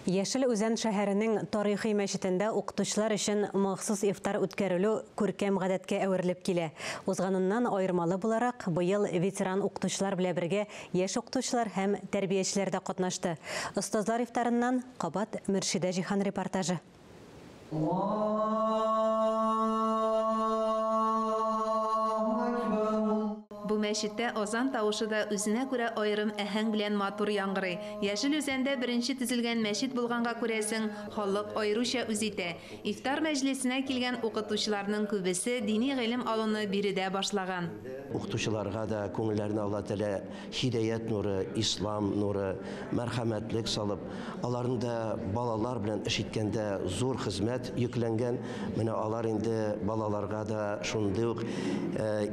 Яшел Үзән шәһәренең тарихи мәчетендә укытучылар өчен махсус ифтар үткәрелү күркәм гадәткә әверелеп килә. Узганыннан айырмалы буларак, быел ветеран укытучылар белән бергә яшь укытучылар һәм тәрбиячеләр дә катнашты. Остазлар ифтарыннан Кабат Мөршидә Җихан репортажы. Бу мәчеттә азан тавышы да үзенә күрә айрым әһәң белән матур яңгырый. Яшел Үзәндә беренче төзелгән мәчет булганга күрәсең, халык айруча үз итә. Ифтар мәҗлесенә килгән укытучыларның күбесе дини гыйлем алуны биредә башлаган. Укытучыларга да күңелләренә Алла Тәгалә һидаят нуры, ислам нуры, мәрхәмәтлек салып, аларында балалар белән эш иткәндә зур хезмәт йөкләнгән. Менә алар инде балаларга да шундый ук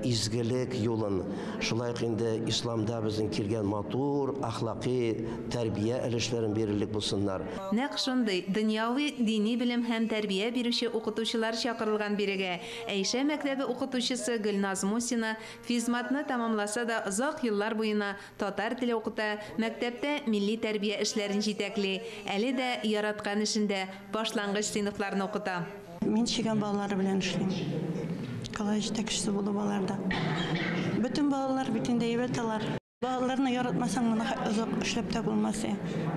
изгелек юлын, шулай инде исламда безнең килгән матур ахлакый тәрбия өлешләрен бирерлек булсыннар. Нәкъ шундый дөньяви дини белем һәм тәрбия бирүче укытучылар чакырылган бирегә. Әйшә мәктәбе укытучысы Гөлназ Мусина физматны тамамласа да озак еллар буена татар теле укыта, мәктәптә милли тәрбия эшләрен җитәкли. Әле дә яраткан эшендә башлангыч сыйныфларны укыта. Мин чигән балалар белән эшлим. Колледж җитәкчесе булып аларда. Bütün балалар битендә әйбәтләр. Балаларны яратмасаң, моны озак эшләп тә булмас.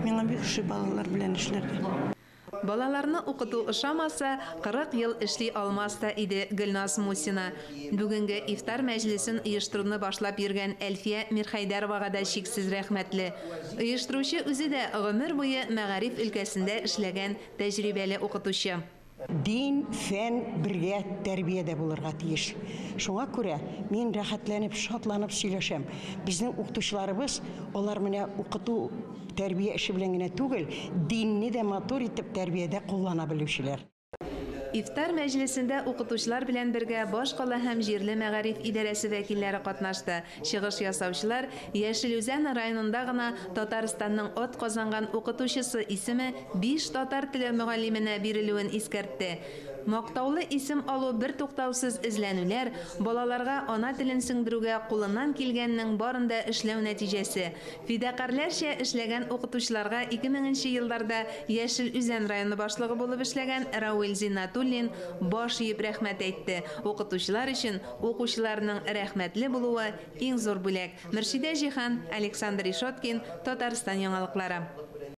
Миңа бик ошый балалар белән эшләргә. Балаларны укыту ошамаса, 40 ел эшли алмас та иде Гөлназ Мусина. Бүгенге ифтар мәҗлесен оештыруны башлап йөргән Әлфия Мирхәйдәровага да чиксез рәхмәтле. Оештыручы үзе дә гомер буе мәгариф өлкәсендә эшләгән тәҗрибәле укытучы. Дин, фән бергә тәрбиядә булырга тиеш. Шуңа күрә мин рәхәтләнеп, шатланып сөйләшәм. Безнең укытучыларыбыз, алар менә укыту, тәрбия эше белән генә түгел, динне дә матур итеп тәрбиядә куллана белүчеләр. Ифтар мәҗлесендә укытучылар белән бергә баш кала һәм җирле мәгариф идарәсе вәкилләре катнашты. Чыгыш ясаучылар Яшел Үзән районында гына Татарстанның ат казанган укытучысы исеме 5 татар теле мөгаллименә бирелүен искәртте. Мактаулы исем алу бер туктаусыз эзләнүләр, балаларга ана телен сеңдерүгә кулыннан килгәннең барында эшләү нәтиҗәсе. Фидакарларча эшләгән укытучыларга 2000 елларда Яшел Үзән районы башлыгы булып эшләгән Рауил Зиннатуллин баш иеп рәхмәт әйтте. Укытучылар өчен укучыларның рәхмәтле булуы иң зур бүләк. Мөршидә Җихан, Александр Ишоткин, Татарстан яңалыклары.